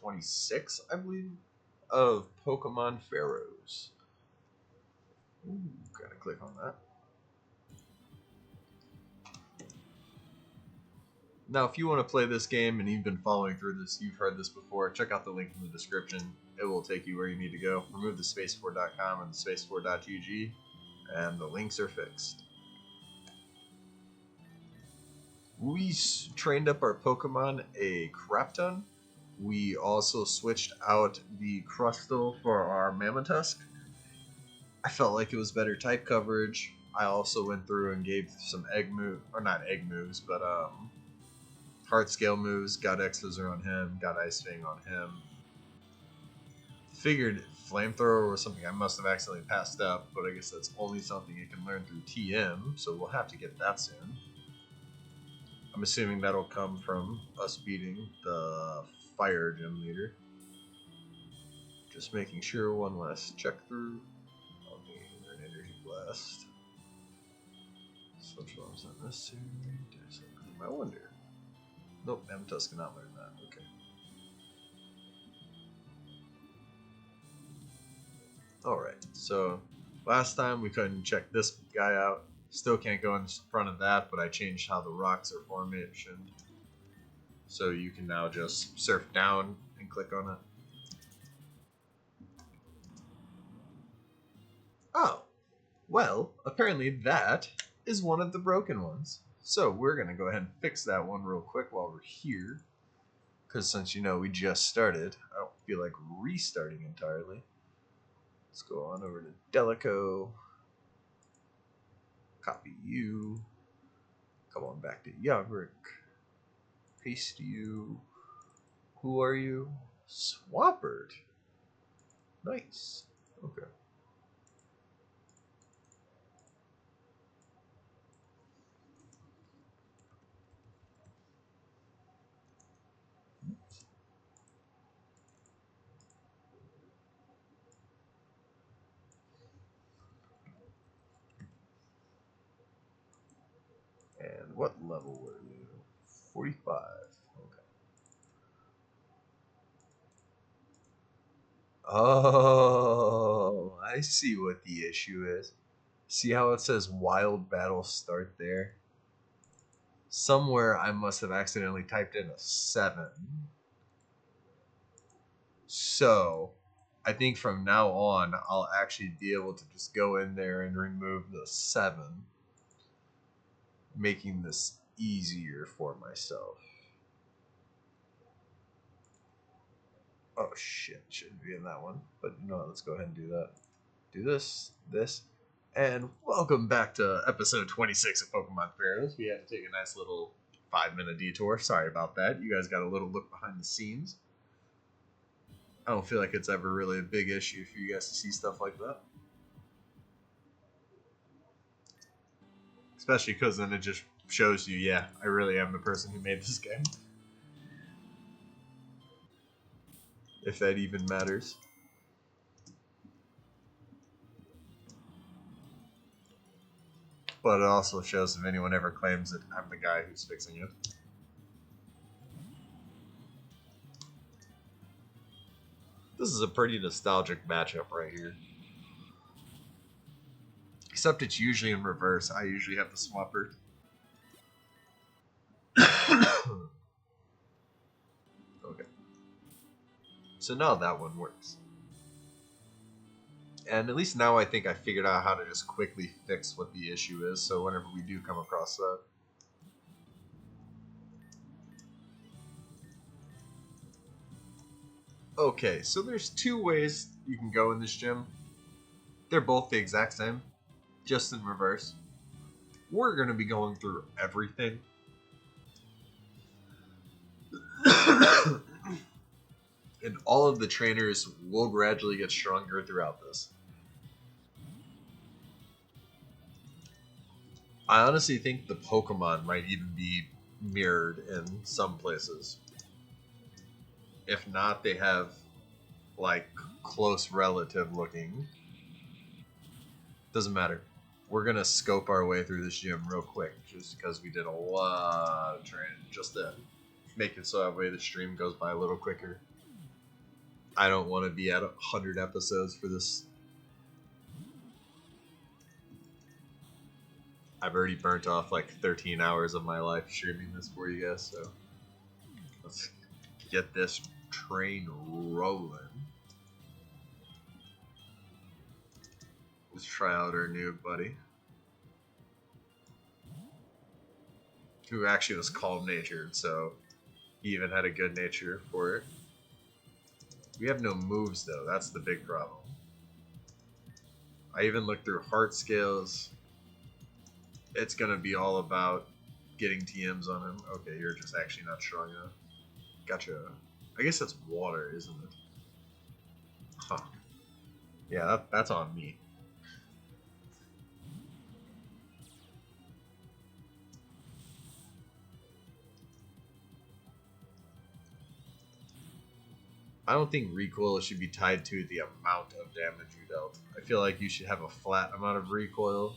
26, I believe, of Pokemon Pharaohs. Ooh, gotta click on that. Now, if you want to play this game and you've been following through this, you've heard this before, check out the link in the description. It will take you where you need to go. Remove the space4.com and the space4.gg, and the links are fixed. We trained up our Pokemon a crap ton. We also switched out the Crustle for our Mammotusk. I felt like it was better type coverage. I also went through and gave some egg move, or not egg moves, but heart scale moves. Got X-Scissor on him. Got Ice Fang on him. Figured Flamethrower was something I must have accidentally passed up, but I guess that's only something you can learn through TM, so we'll have to get that soon. I'm assuming that'll come from us beating the Fire Gym leader. Just making sure, one last check through. I'll need an Energy Blast. Switch ones not necessary. I wonder. Nope, Mammotusk cannot learn that. Okay. Alright, so last time we couldn't check this guy out. Still can't go in front of that, but I changed how the rocks are formationed. So you can now just surf down and click on it. Oh, well, apparently that is one of the broken ones. So we're going to go ahead and fix that one real quick while we're here. Because since you know we just started, I don't feel like restarting entirely. Let's go on over to Delico. Copy you. Come on back to Yogrek. Paste you. Who are you? Swampert. Nice. Okay. And what level were you? 45. Okay. Oh, I see what the issue is. See how it says Wild Battle Start there? Somewhere I must have accidentally typed in a 7. So, I think from now on, I'll actually be able to just go in there and remove the 7. Making this easier for myself. Oh shit, shouldn't be in that one. But you know what, let's go ahead and do that. Do this, and welcome back to episode 26 of Pokemon Pharaohs. We had to take a nice little 5-minute detour. Sorry about that. You guys got a little look behind the scenes. I don't feel like it's ever really a big issue for you guys to see stuff like that. Especially because then it just shows you, yeah, I really am the person who made this game. If that even matters. But it also shows if anyone ever claims that I'm the guy who's fixing it. This is a pretty nostalgic matchup right here. Except it's usually in reverse. I usually have the Swampert. Okay. So now that one works. And at least now I think I figured out how to just quickly fix what the issue is, so whenever we do come across that. Okay, so there's 2 ways you can go in this gym. They're both the exact same, just in reverse. We're going to be going through everything. And all of the trainers will gradually get stronger throughout this. I honestly think the Pokemon might even be mirrored in some places. If not, they have, like, close relative looking. Doesn't matter. We're going to scope our way through this gym real quick, just because we did a lot of training just to make it so that way the stream goes by a little quicker. I don't want to be at 100 episodes for this. I've already burnt off like 13 hours of my life streaming this for you guys, so let's get this train rolling. Let's try out our new buddy, who actually was calm-natured, so he even had a good nature for it. We have no moves, though. That's the big problem. I even looked through heart scales. It's going to be all about getting TMs on him. Okay, you're just actually not strong enough. Gotcha. I guess that's water, isn't it? Huh. Yeah, that's on me. I don't think recoil should be tied to the amount of damage you dealt. I feel like you should have a flat amount of recoil.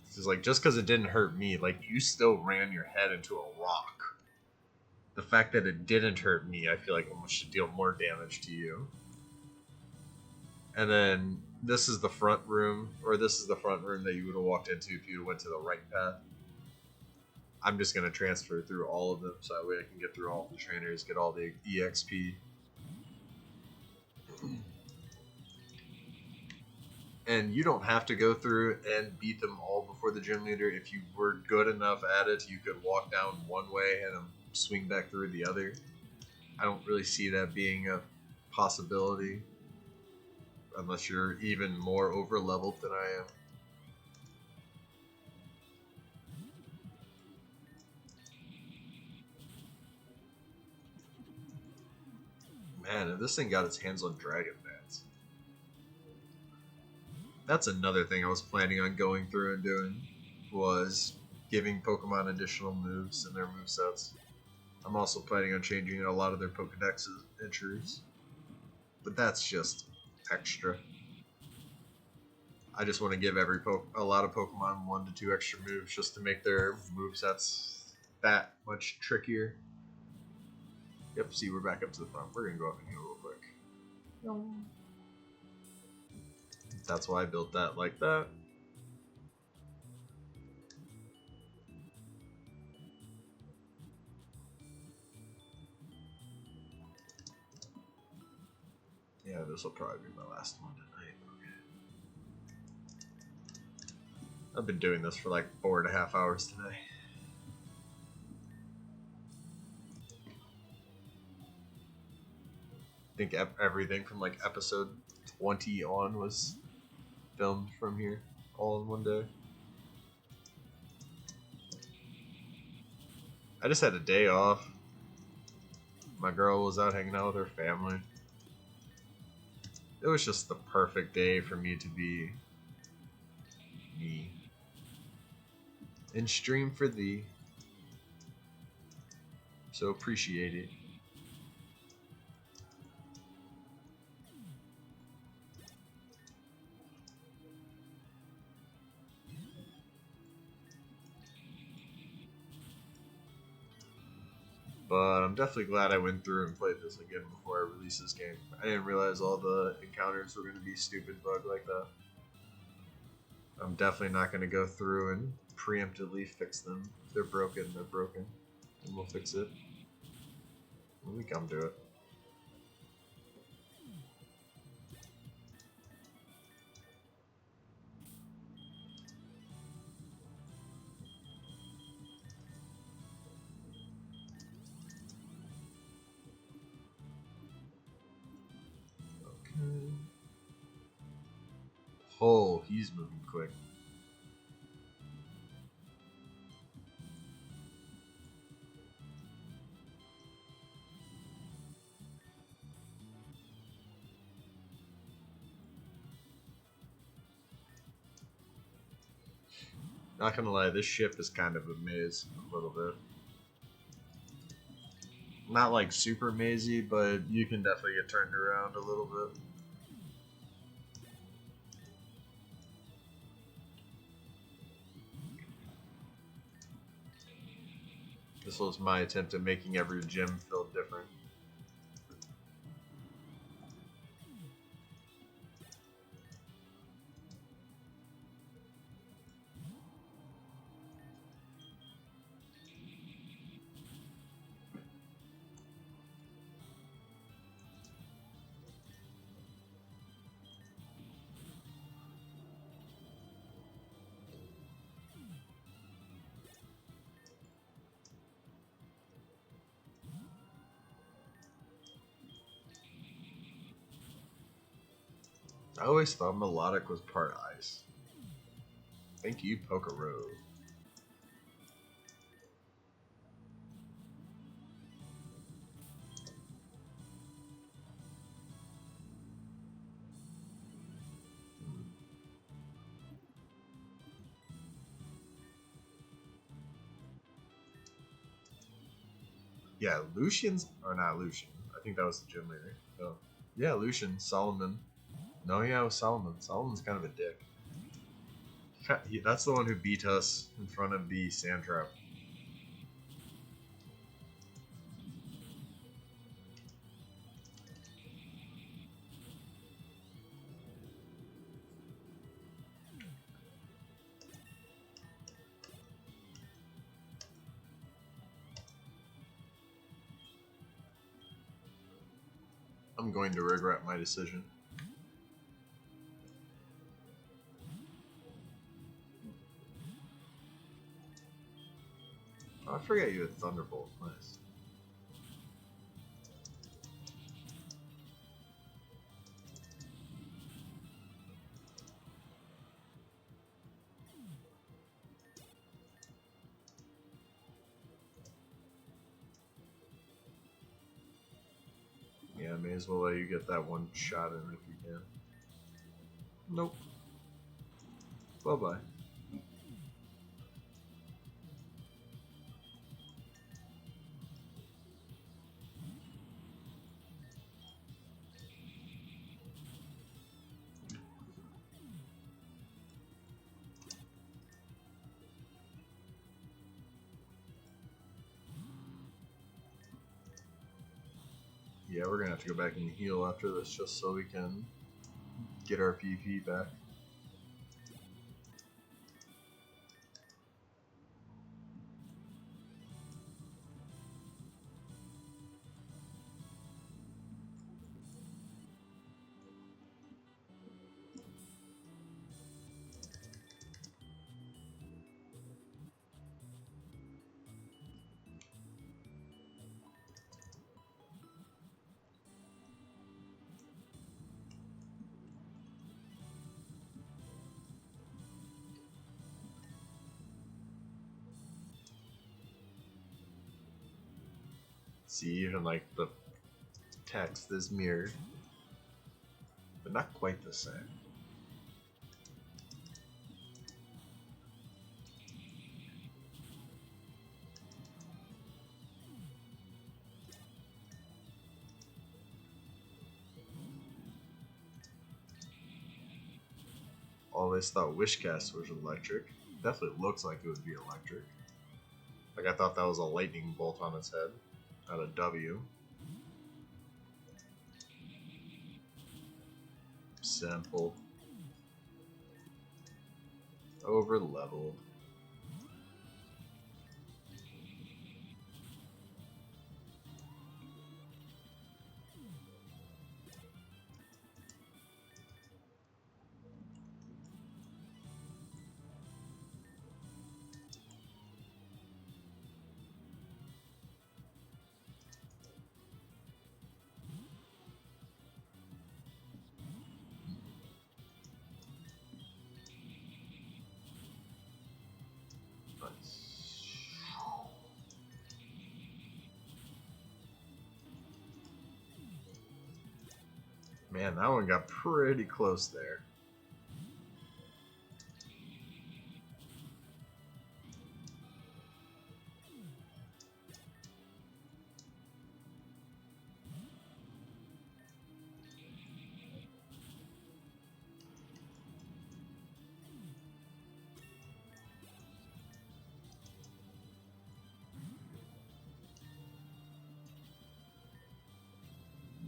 It's like, just because it didn't hurt me, like, you still ran your head into a rock. The fact that it didn't hurt me, I feel like almost should deal more damage to you. And then this is the front room, or this is the front room that you would have walked into if you went to the right path. I'm just going to transfer through all of them so that way I can get through all the trainers, get all the EXP. And you don't have to go through and beat them all before the gym leader. If you were good enough at it, you could walk down one way and then swing back through the other. I don't really see that being a possibility unless you're even more over leveled than I am. Man, if this thing got its hands on dragon bats. That's another thing I was planning on going through and doing, was giving Pokemon additional moves in their movesets. I'm also planning on changing a lot of their Pokedex entries. But that's just extra. I just want to give a lot of Pokemon 1 to 2 extra moves just to make their movesets that much trickier. Yep, see, we're back up to the front. We're going to go up in here real quick. No. That's why I built that like that. Yeah, this will probably be my last one tonight. Okay. I've been doing this for like 4.5 hours today. I think everything from like episode 20 on was filmed from here all in one day. I just had a day off. My girl was out hanging out with her family. It was just the perfect day for me to be me. And stream for thee. So appreciate it. But I'm definitely glad I went through and played this again before I released this game. I didn't realize all the encounters were going to be stupid bug like that. I'm definitely not going to go through and preemptively fix them. If they're broken, they're broken. And we'll fix it when we come to it. Okay. Oh, he's moving quick. Not gonna lie, this ship is kind of a maze a little bit. Not like super mazy, but you can definitely get turned around a little bit. This was my attempt at making every gym feel different. I always thought melodic was part ice. Thank you, Pokero. Yeah, Lucian's or not Lucian. I think that was the gym leader. Oh. Yeah, Lucian, Solomon. No, yeah, it was Solomon. Solomon's kind of a dick. That's the one who beat us in front of the sand trap. I'm going to regret my decision. Oh, I forget you had Thunderbolt. Nice. Yeah, may as well let you get that one shot in if you can. Nope. Bye-bye. Yeah, we're gonna have to go back and heal after this just so we can get our PP back. See, even like the text is mirrored, but not quite the same. Always thought Wishcast was electric. Definitely looks like it would be electric. Like I thought that was a lightning bolt on its head. Not a W. Simple. Over leveled. Nice. Man, that one got pretty close there.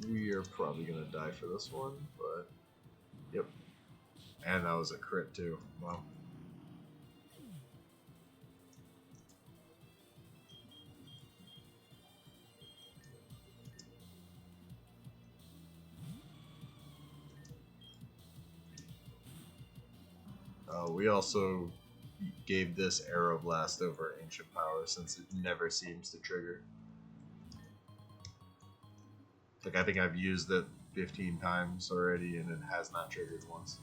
We are probably gonna die for this one, but yep. And that was a crit too. Wow. We also gave this Arrow Blast over Ancient Power since it never seems to trigger. Like I think I've used it 15 times already, and it has not triggered once.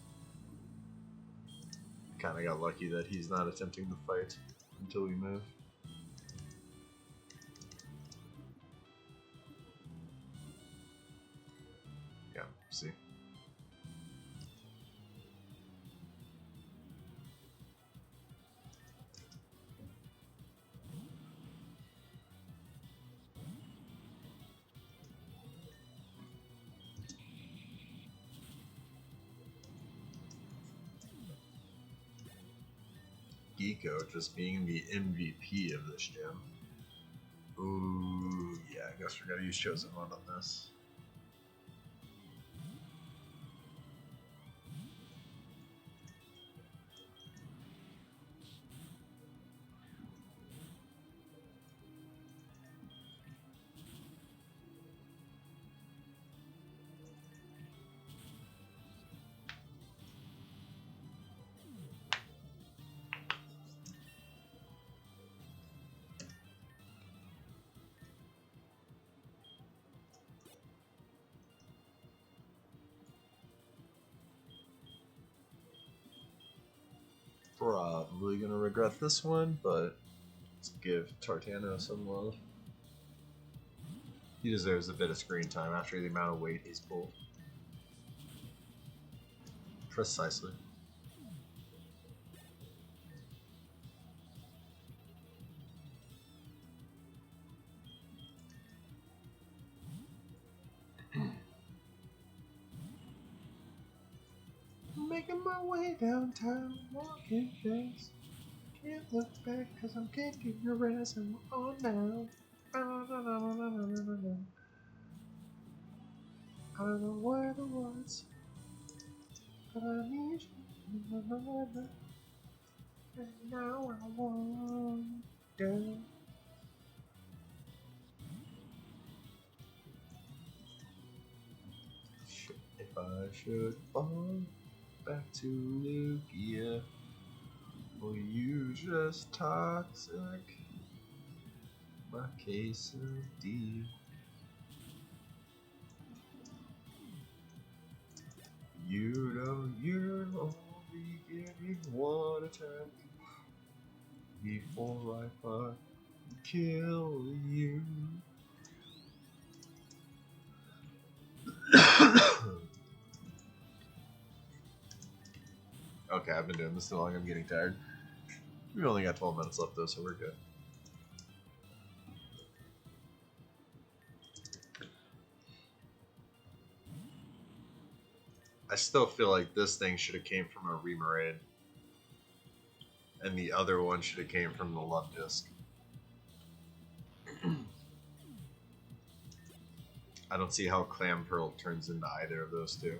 Kind of got lucky that he's not attempting the fight until we move. Yeah, see. Geeko just being the MVP of this gym. Ooh, yeah, I guess we're gonna use Chosen One on this. Probably gonna regret this one, but let's give Tartano some love. He deserves a bit of screen time after the amount of weight he's pulled. Precisely. Making my way downtown, walking fast. Can't look back cause I'm kicking your ass and we're on now. I don't know where the words, but I need you. And now I want you. If I should fall back to Lugia, well, you just toxic. My case of D. You're only getting one attack before I fucking kill you. Okay, I've been doing this too long, I'm getting tired. We only got 12 minutes left though, so we're good. I still feel like this thing should have came from a Remoraid. And the other one should have came from the Love Disc. I don't see how Clam Pearl turns into either of those two.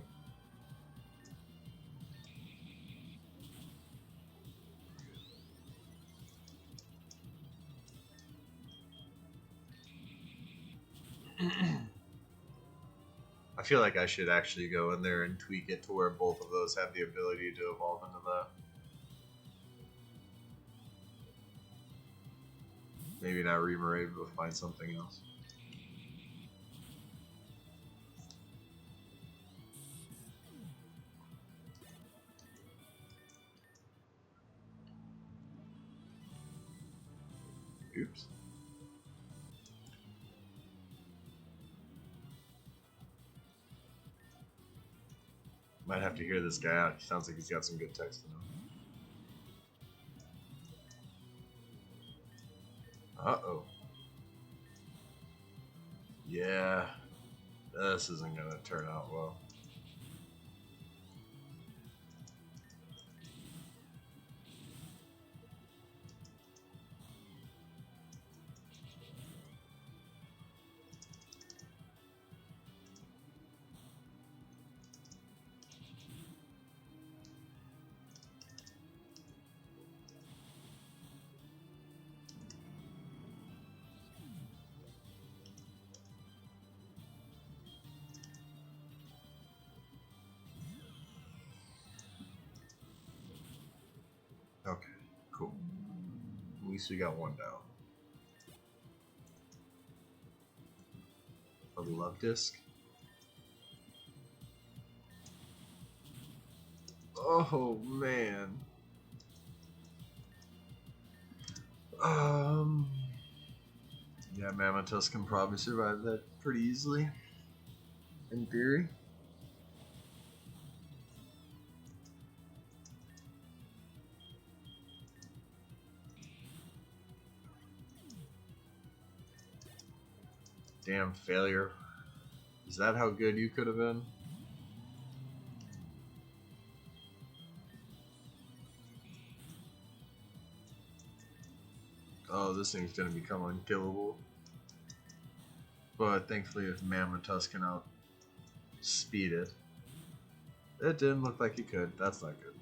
I feel like I should actually go in there and tweak it to where both of those have the ability to evolve into that. Maybe not Remoraid, but find something else. Oops. Might have to hear this guy out. He sounds like he's got some good text in him. Uh-oh. Yeah. This isn't going to turn out well. Okay, cool. At least we got one down. A Love Disc. Oh man. Yeah, Mammotus can probably survive that pretty easily. In theory. Damn failure. Is that how good you could have been? Oh, this thing's gonna become unkillable. But thankfully, if Mammotus can outspeed it. It didn't look like he could. That's not good.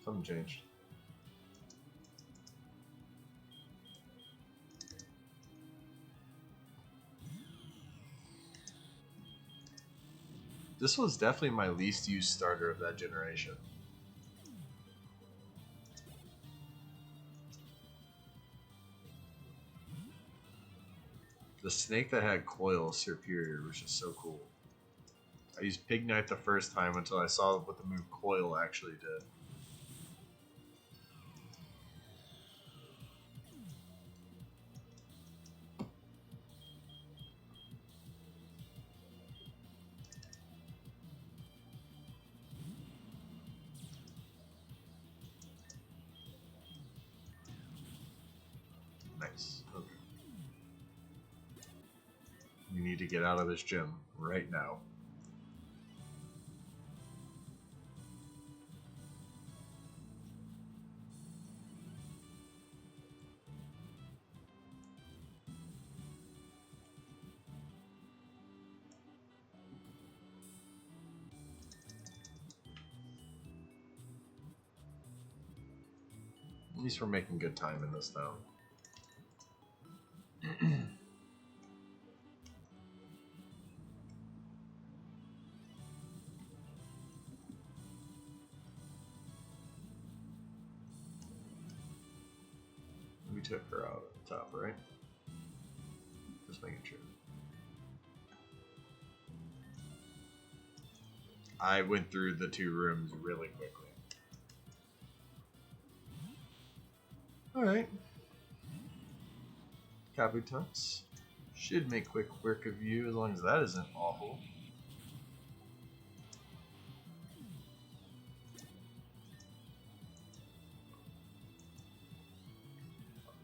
Something changed. This was definitely my least used starter of that generation. The snake that had coil superior was just so cool. I used Pig Knight the first time until I saw what the move coil actually did. Nice. Okay. You need to get out of this gym right now. At least we're making good time in this now. We took her out at the top, right? Just making sure. I went through the 2 rooms really quickly. Alright. Kabutops should make quick work of you as long as that isn't awful.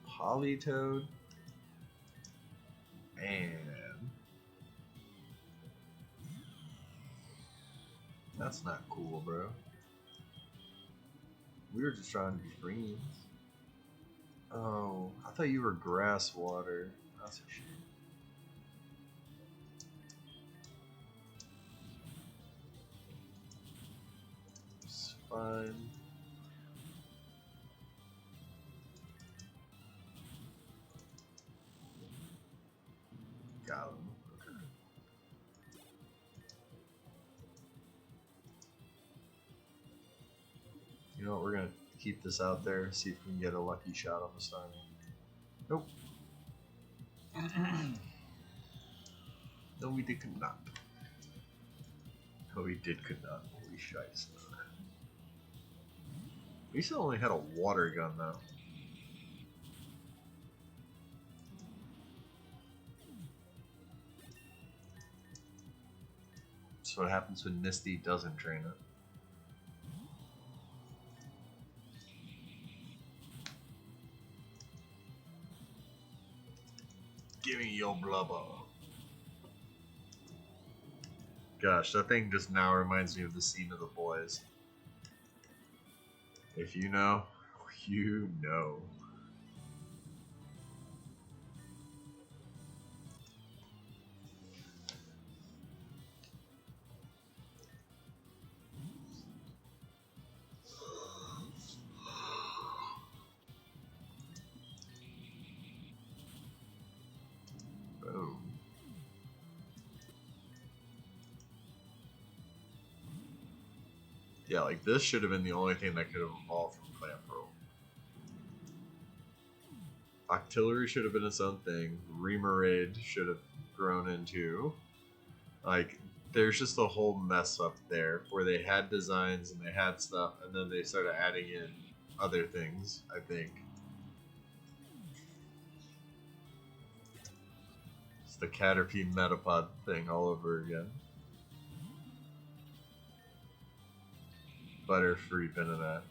Polytoad. And that's not cool, bro. We were just trying to be friends. Oh, I thought you were grass water. That's a shame. It's fine. Got him. Okay. You know what? We're gonna keep this out there. See if we can get a lucky shot on the start. Nope. No, we did not. No, we could not. Holy shite. We still only had a water gun though. That's what happens when Misty doesn't train it. Give me your blubber. Gosh, that thing just now reminds me of the scene of The Boys. If you know, you know. Boom. Yeah, like this should have been the only thing that could have evolved from Plant Pearl. Octillery should have been its own thing. Remoraid should have grown into. Like, there's just a whole mess up there where they had designs and they had stuff, and then they started adding in other things, I think. It's the Caterpie Metapod thing all over again. Butterfree Venonat.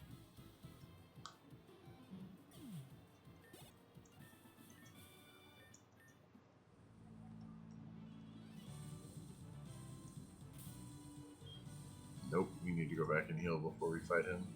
Nope, we need to go back and heal before we fight him.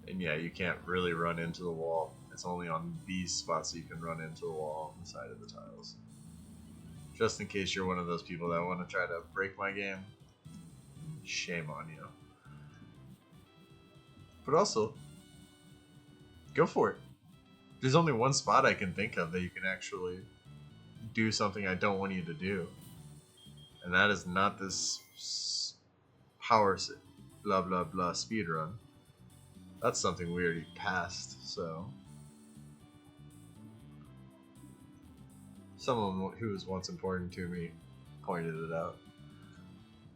And yeah, you can't really run into the wall. It's only on these spots that you can run into the wall on the side of the tiles. Just in case you're one of those people that want to try to break my game, shame on you. But also, go for it. There's only one spot I can think of that you can actually do something I don't want you to do. And that is not this power blah blah blah speedrun. That's something we already passed, so. Someone who was once important to me pointed it out.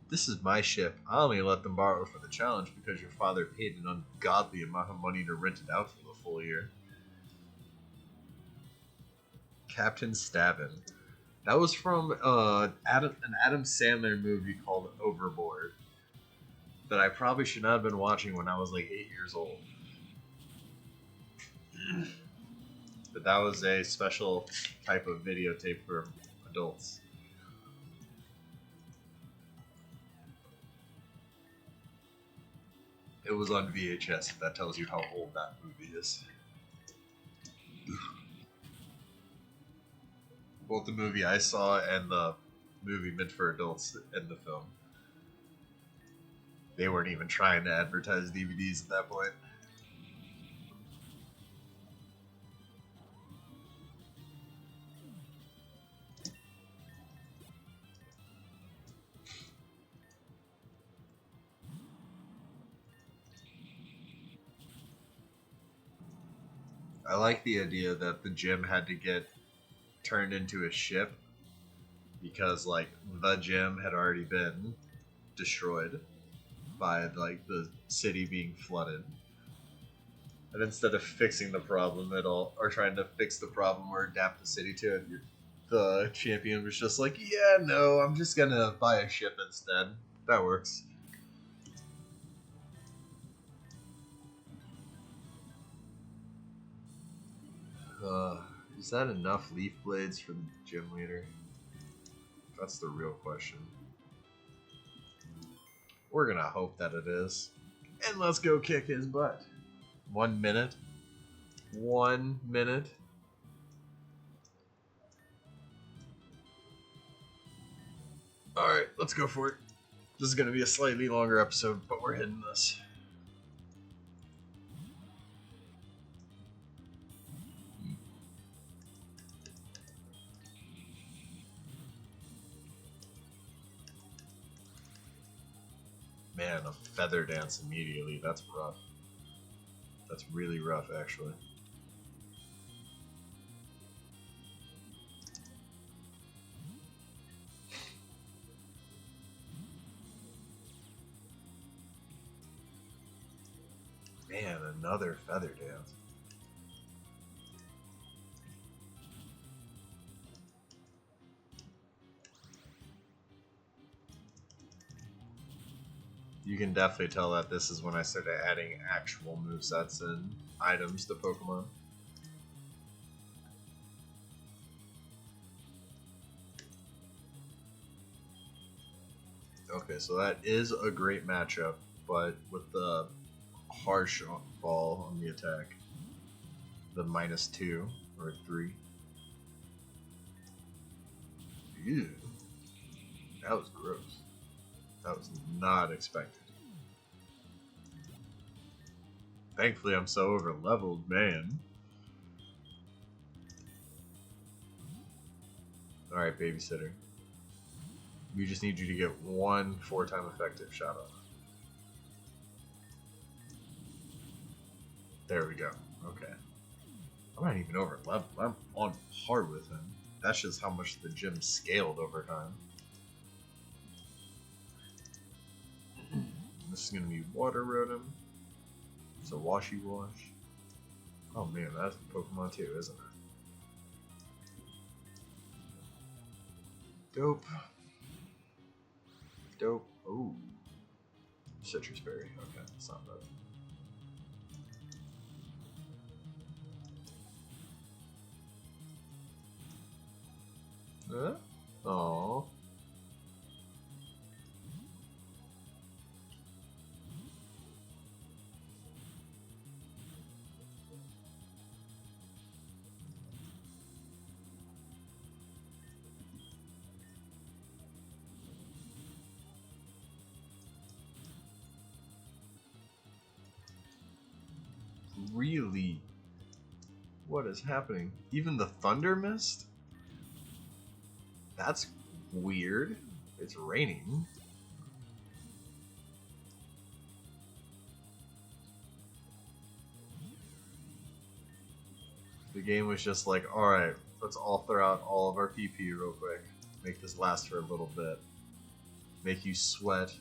This is my ship. I only let them borrow for the challenge because your father paid an ungodly amount of money to rent it out for the full year. Captain Stabbin. That was from an Adam Sandler movie called Overboard that I probably should not have been watching when I was like 8 years old. But that was a special type of videotape for adults. It was on VHS, if that tells you how old that movie is. Both the movie I saw and the movie meant for adults in the film. They weren't even trying to advertise DVDs at that point. I like the idea that the gym had to get turned into a ship because, like, the gym had already been destroyed by, like, the city being flooded. And instead of fixing the problem at all, or trying to fix the problem or adapt the city to it, the champion was just like, yeah, no, I'm just gonna buy a ship instead. That works. Is that enough leaf blades for the gym leader? That's the real question. We're gonna hope that it is. And let's go kick his butt. 1 minute. 1 minute. Alright, let's go for it. This is gonna be a slightly longer episode, but we're hitting this. Man, a feather dance immediately. That's rough. That's really rough, actually. Man, another feather dance. You can definitely tell that this is when I started adding actual movesets and items to Pokemon. Okay, so that is a great matchup, but with the harsh ball on the attack, the -2 or 3. Ew. That was gross. That was not expected. Thankfully, I'm so over leveled, man. Alright, babysitter. We just need you to get one 4-time effective shot off. There we go. Okay. I'm not even over level. I'm on par with him. That's just how much the gym scaled over time. This is going to be Water Rotom. It's a Washy Wash. Oh man, that's a Pokemon too, isn't it? Dope. Dope. Ooh. Citrus Berry. Okay, that's not bad. Huh? Aww. Really? What is happening? Even the thunder mist? That's weird. It's raining. The game was just like, alright, let's all throw out all of our PP real quick. Make this last for a little bit. Make you sweat.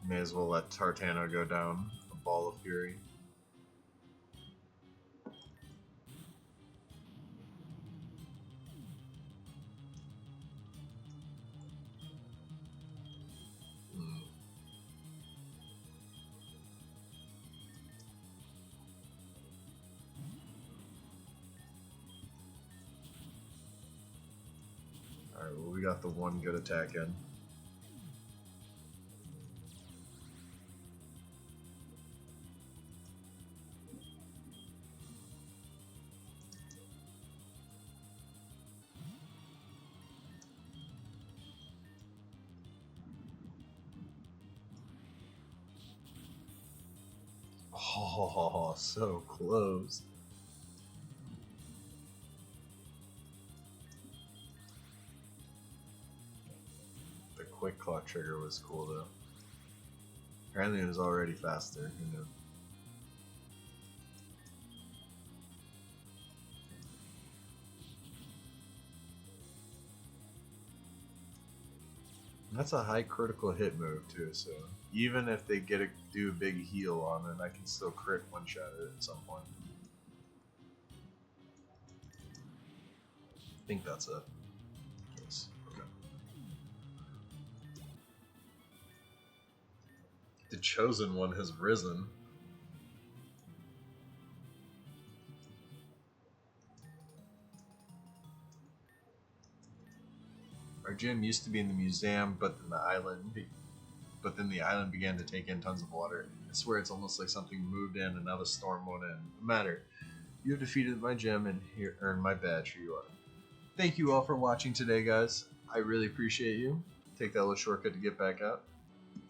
May as well let Tartano go down. A ball of fury. Alright, well, we got the one good attack in. Oh, so close. The quick clock trigger was cool though. Apparently it was already faster, who knew? That's a high critical hit move too, so even if they do a big heal on it, I can still crit one shot it at some point. I think that's it. Yes. Okay. The chosen one has risen. Our gym used to be in the museum, but then the island began to take in tons of water. I swear it's almost like something moved in and now the storm won't end. No matter. You have defeated my gym and here earned my badge. Here you are. Thank you all for watching today, guys. I really appreciate you. Take that little shortcut to get back out.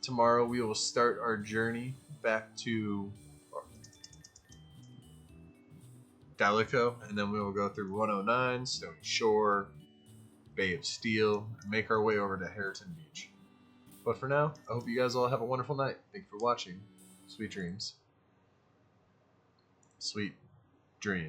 Tomorrow we will start our journey back to Dalico, and then we will go through 109, Stony Shore, Bay of Steel, and make our way over to Harriton Beach. But for now, I hope you guys all have a wonderful night. Thank you for watching. Sweet dreams. Sweet dreams.